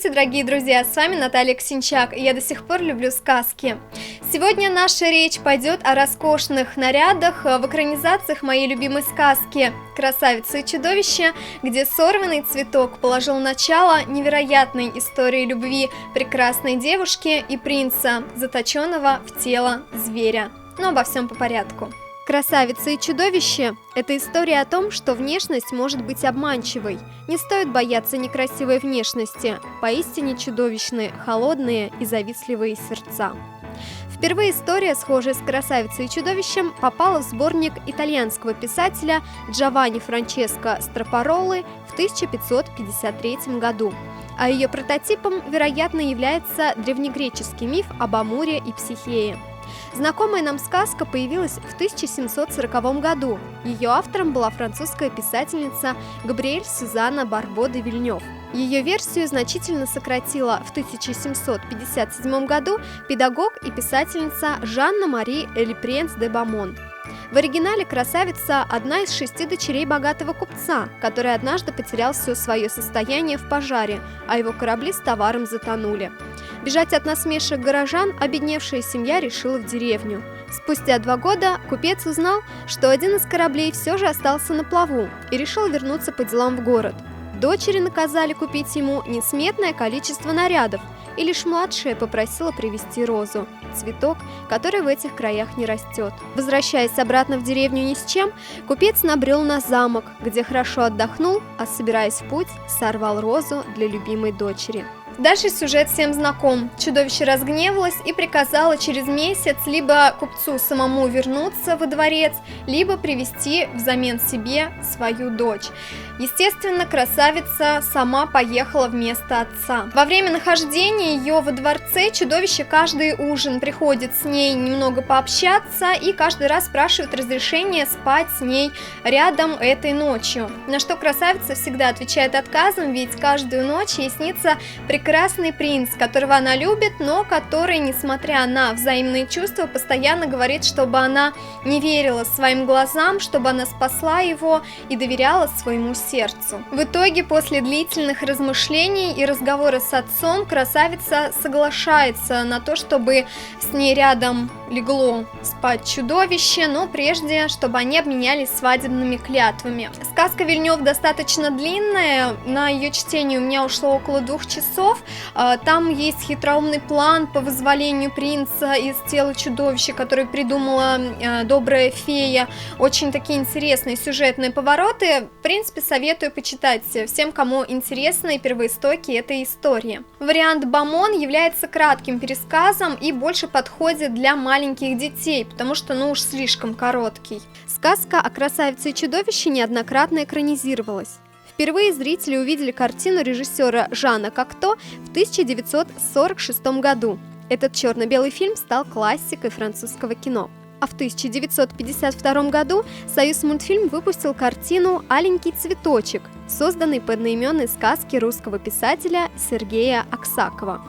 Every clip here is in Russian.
Здравствуйте, дорогие друзья, с вами Наталья Ксенчак, и я до сих пор люблю сказки. Сегодня наша речь пойдет о роскошных нарядах в экранизациях моей любимой сказки «Красавица и чудовище», где сорванный цветок положил начало невероятной истории любви прекрасной девушки и принца, заточенного в тело зверя. Но обо всем по порядку. «Красавица и чудовище» – это история о том, что внешность может быть обманчивой. Не стоит бояться некрасивой внешности, поистине чудовищные, холодные и завистливые сердца. Впервые история, схожая с «Красавицей и чудовищем», попала в сборник итальянского писателя Джованни Франческо Страпароллы в 1553 году. А ее прототипом, вероятно, является древнегреческий миф об Амуре и Психее. Знакомая нам сказка появилась в 1740 году. Ее автором была французская писательница Габриэль Сюзанна Барбо де Вильнёв. Ее версию значительно сократила в 1757 году педагог и писательница Жанна-Мари Лепренс де Бамон. В оригинале красавица – одна из 6 дочерей богатого купца, который однажды потерял все свое состояние в пожаре, а его корабли с товаром затонули. Бежать от насмешек горожан обедневшая семья решила в деревню. Спустя 2 года купец узнал, что один из кораблей все же остался на плаву и решил вернуться по делам в город. Дочери наказали купить ему несметное количество нарядов, и лишь младшая попросила привезти розу – цветок, который в этих краях не растет. Возвращаясь обратно в деревню ни с чем, купец набрел на замок, где хорошо отдохнул, а собираясь в путь, сорвал розу для любимой дочери. Дальше сюжет всем знаком. Чудовище разгневалось и приказало через месяц либо купцу самому вернуться во дворец, либо привести взамен себе свою дочь. Естественно, красавица сама поехала вместо отца. Во время нахождения ее во дворце чудовище каждый ужин приходит с ней немного пообщаться и каждый раз спрашивает разрешения спать с ней рядом этой ночью. На что красавица всегда отвечает отказом, ведь каждую ночь ей снится прекрасный принц, которого она любит, но который, несмотря на взаимные чувства, постоянно говорит, чтобы она не верила своим глазам, чтобы она спасла его и доверяла своему сердцу. В итоге, после длительных размышлений и разговора с отцом, красавица соглашается на то, чтобы с ней рядом легло спать чудовище, но прежде, чтобы они обменялись свадебными клятвами. Сказка Вильнёв достаточно длинная, на ее чтение у меня ушло около 2 часов. Там есть хитроумный план по вызволению принца из тела чудовища, который придумала добрая фея. Очень такие интересные сюжетные повороты. В принципе, советую почитать всем, кому интересны первоистоки этой истории. Вариант Бамон является кратким пересказом и больше подходит для маленьких детей, потому что, уж слишком короткий. Сказка о красавице и чудовище неоднократно экранизировалась. Впервые зрители увидели картину режиссера Жана Кокто в 1946 году. Этот черно-белый фильм стал классикой французского кино. А в 1952 году Союзмультфильм выпустил картину «Аленький цветочек», созданный по одноименной сказке русского писателя Сергея Аксакова.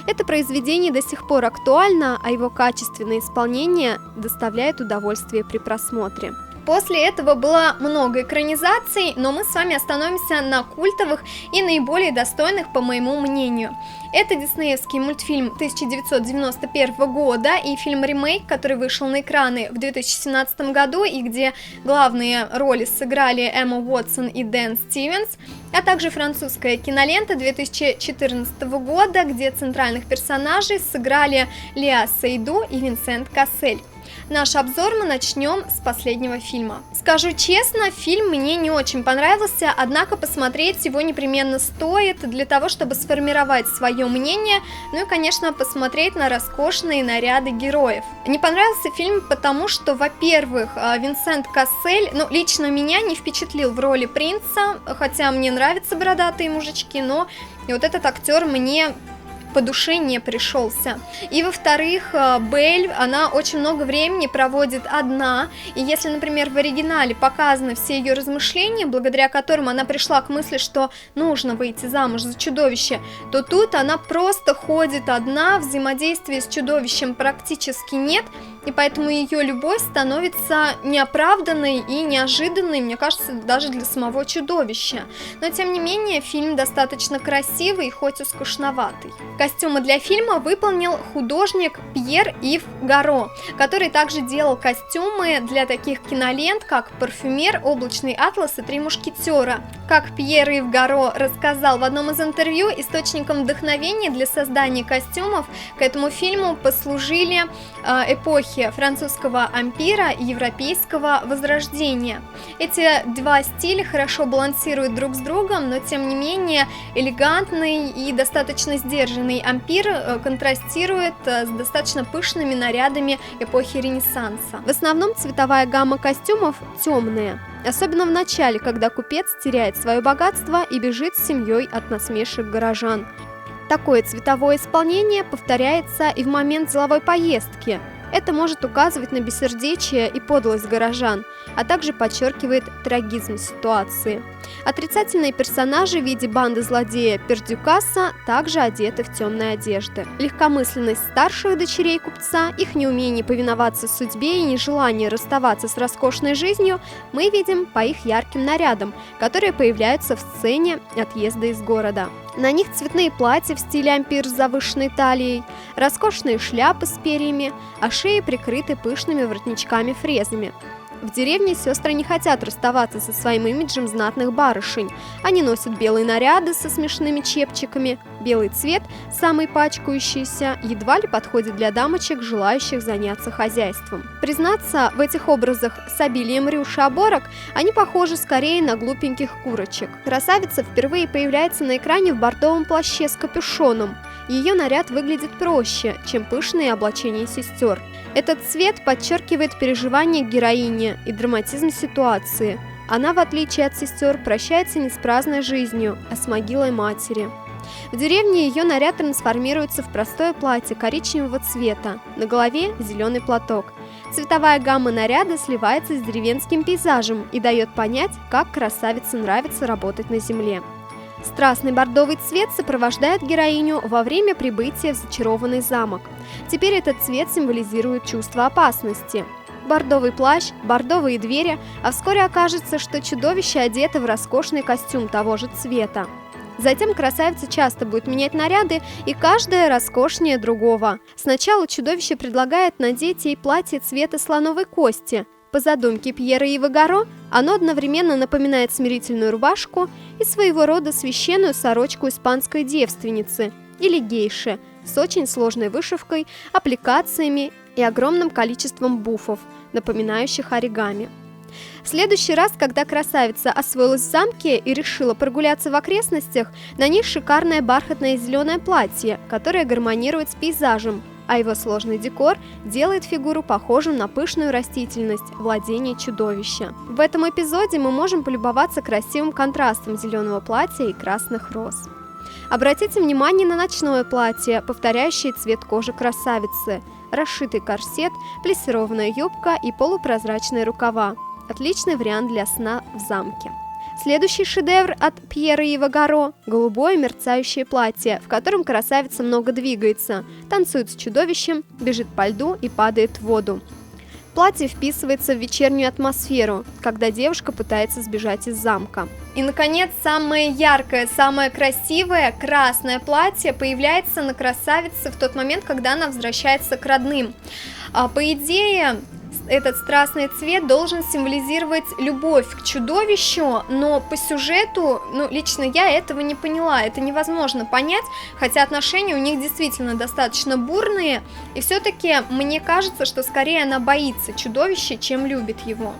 Это произведение до сих пор актуально, а его качественное исполнение доставляет удовольствие при просмотре. После этого было много экранизаций, но мы с вами остановимся на культовых и наиболее достойных, по моему мнению. Это диснеевский мультфильм 1991 года и фильм-ремейк, который вышел на экраны в 2017 году и где главные роли сыграли Эмма Уотсон и Дэн Стивенс, а также французская кинолента 2014 года, где центральных персонажей сыграли Леа Сейду и Винсент Кассель. Наш обзор мы начнем с последнего фильма. Скажу честно, фильм мне не очень понравился, однако посмотреть его непременно стоит для того, чтобы сформировать свое мнение, ну и, конечно, посмотреть на роскошные наряды героев. Не понравился фильм потому, что, во-первых, Винсент Кассель, лично меня не впечатлил в роли принца, хотя мне нравятся бородатые мужички, но и вот этот актер мне по душе не пришелся. И во-вторых, Белль, она очень много времени проводит одна, и если, например, в оригинале показаны все ее размышления, благодаря которым она пришла к мысли, что нужно выйти замуж за чудовище, то тут она просто ходит одна, взаимодействия с чудовищем практически нет, и поэтому ее любовь становится неоправданной и неожиданной, мне кажется, даже для самого чудовища. Но, тем не менее, фильм достаточно красивый, хоть и скучноватый. Костюмы для фильма выполнил художник Пьер-Ив Гаро, который также делал костюмы для таких кинолент, как «Парфюмер», «Облачный атлас» и «Три мушкетера». Как Пьер-Ив Гаро рассказал в одном из интервью, источником вдохновения для создания костюмов к этому фильму послужили эпохи французского ампира и европейского возрождения. Эти два стиля хорошо балансируют друг с другом, но тем не менее элегантный и достаточно сдержанный ампир контрастирует с достаточно пышными нарядами эпохи Ренессанса. В основном цветовая гамма костюмов темная, особенно в начале, когда купец теряет свое богатство и бежит с семьей от насмешек горожан. Такое цветовое исполнение повторяется и в момент деловой поездки. Это может указывать на бессердечие и подлость горожан, а также подчеркивает трагизм ситуации. Отрицательные персонажи в виде банды злодея Пердюкаса также одеты в темные одежды. Легкомысленность старших дочерей купца, их неумение повиноваться судьбе и нежелание расставаться с роскошной жизнью мы видим по их ярким нарядам, которые появляются в сцене отъезда из города. На них цветные платья в стиле ампир с завышенной талией, роскошные шляпы с перьями, а шеи прикрыты пышными воротничками-фрезами. В деревне сестры не хотят расставаться со своим имиджем знатных барышень. Они носят белые наряды со смешными чепчиками. Белый цвет, самый пачкающийся, едва ли подходит для дамочек, желающих заняться хозяйством. Признаться, в этих образах с обилием рюш и оборок они похожи скорее на глупеньких курочек. Красавица впервые появляется на экране в бордовом плаще с капюшоном. Ее наряд выглядит проще, чем пышные облачения сестер. Этот цвет подчеркивает переживания героини и драматизм ситуации. Она, в отличие от сестер, прощается не с праздной жизнью, а с могилой матери. В деревне ее наряд трансформируется в простое платье коричневого цвета, на голове зеленый платок. Цветовая гамма наряда сливается с деревенским пейзажем и дает понять, как красавице нравится работать на земле. Страстный бордовый цвет сопровождает героиню во время прибытия в зачарованный замок. Теперь этот цвет символизирует чувство опасности. Бордовый плащ, бордовые двери, а вскоре окажется, что чудовище одето в роскошный костюм того же цвета. Затем красавица часто будет менять наряды, и каждая роскошнее другого. Сначала чудовище предлагает надеть ей платье цвета слоновой кости. По задумке Пьера-Ива Гаро, оно одновременно напоминает смирительную рубашку и своего рода священную сорочку испанской девственницы или гейши с очень сложной вышивкой, аппликациями и огромным количеством буфов, напоминающих оригами. В следующий раз, когда красавица освоилась в замке и решила прогуляться в окрестностях, на ней шикарное бархатное зеленое платье, которое гармонирует с пейзажем, а его сложный декор делает фигуру похожим на пышную растительность владения чудовища. В этом эпизоде мы можем полюбоваться красивым контрастом зеленого платья и красных роз. Обратите внимание на ночное платье, повторяющее цвет кожи красавицы, расшитый корсет, плессированная юбка и полупрозрачные рукава. Отличный вариант для сна в замке. Следующий шедевр от Пьера-Ива Гаро – голубое мерцающее платье, в котором красавица много двигается, танцует с чудовищем, бежит по льду и падает в воду. Платье вписывается в вечернюю атмосферу, когда девушка пытается сбежать из замка. И, наконец, самое яркое, самое красивое красное платье появляется на красавице в тот момент, когда она возвращается к родным. По идее, этот страстный цвет должен символизировать любовь к чудовищу, но по сюжету, лично я этого не поняла, это невозможно понять, хотя отношения у них действительно достаточно бурные, и все-таки мне кажется, что скорее она боится чудовища, чем любит его.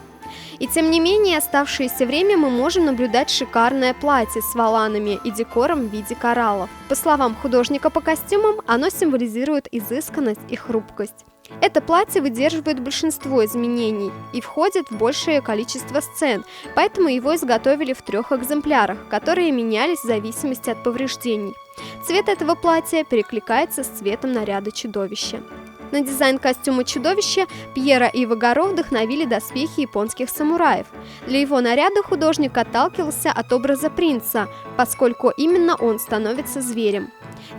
И тем не менее, оставшееся время мы можем наблюдать шикарное платье с воланами и декором в виде кораллов. По словам художника по костюмам, оно символизирует изысканность и хрупкость. Это платье выдерживает большинство изменений и входит в большее количество сцен, поэтому его изготовили в 3 экземплярах, которые менялись в зависимости от повреждений. Цвет этого платья перекликается с цветом наряда чудовища. На дизайн костюма чудовища Пьера-Ива Гаро вдохновили доспехи японских самураев. Для его наряда художник отталкивался от образа принца, поскольку именно он становится зверем.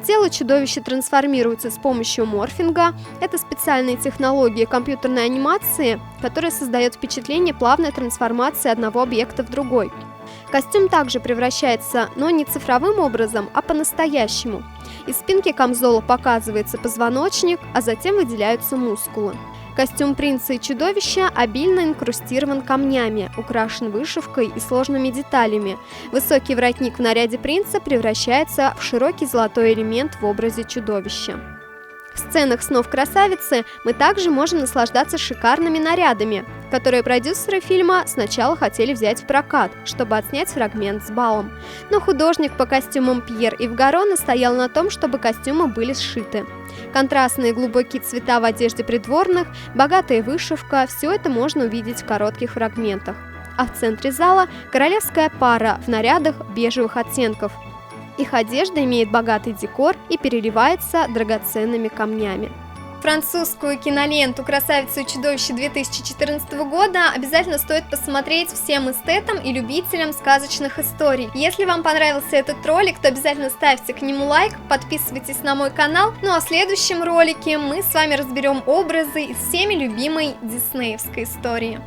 Тело чудовища трансформируется с помощью морфинга. Это специальные технологии компьютерной анимации, которая создает впечатление плавной трансформации одного объекта в другой. Костюм также превращается, но не цифровым образом, а по-настоящему. Из спинки камзола показывается позвоночник, а затем выделяются мускулы. Костюм принца и чудовища обильно инкрустирован камнями, украшен вышивкой и сложными деталями. Высокий воротник в наряде принца превращается в широкий золотой элемент в образе чудовища. В сценах снов красавицы мы также можем наслаждаться шикарными нарядами, которые продюсеры фильма сначала хотели взять в прокат, чтобы отснять фрагмент с балом. Но художник по костюмам Пьер Ивгаро настоял на том, чтобы костюмы были сшиты. Контрастные глубокие цвета в одежде придворных, богатая вышивка – все это можно увидеть в коротких фрагментах. А в центре зала королевская пара в нарядах бежевых оттенков. Их одежда имеет богатый декор и переливается драгоценными камнями. Французскую киноленту «Красавица и чудовище» 2014 года обязательно стоит посмотреть всем эстетам и любителям сказочных историй. Если вам понравился этот ролик, то обязательно ставьте к нему лайк, подписывайтесь на мой канал. Ну а в следующем ролике мы с вами разберем образы из всеми любимой диснеевской истории.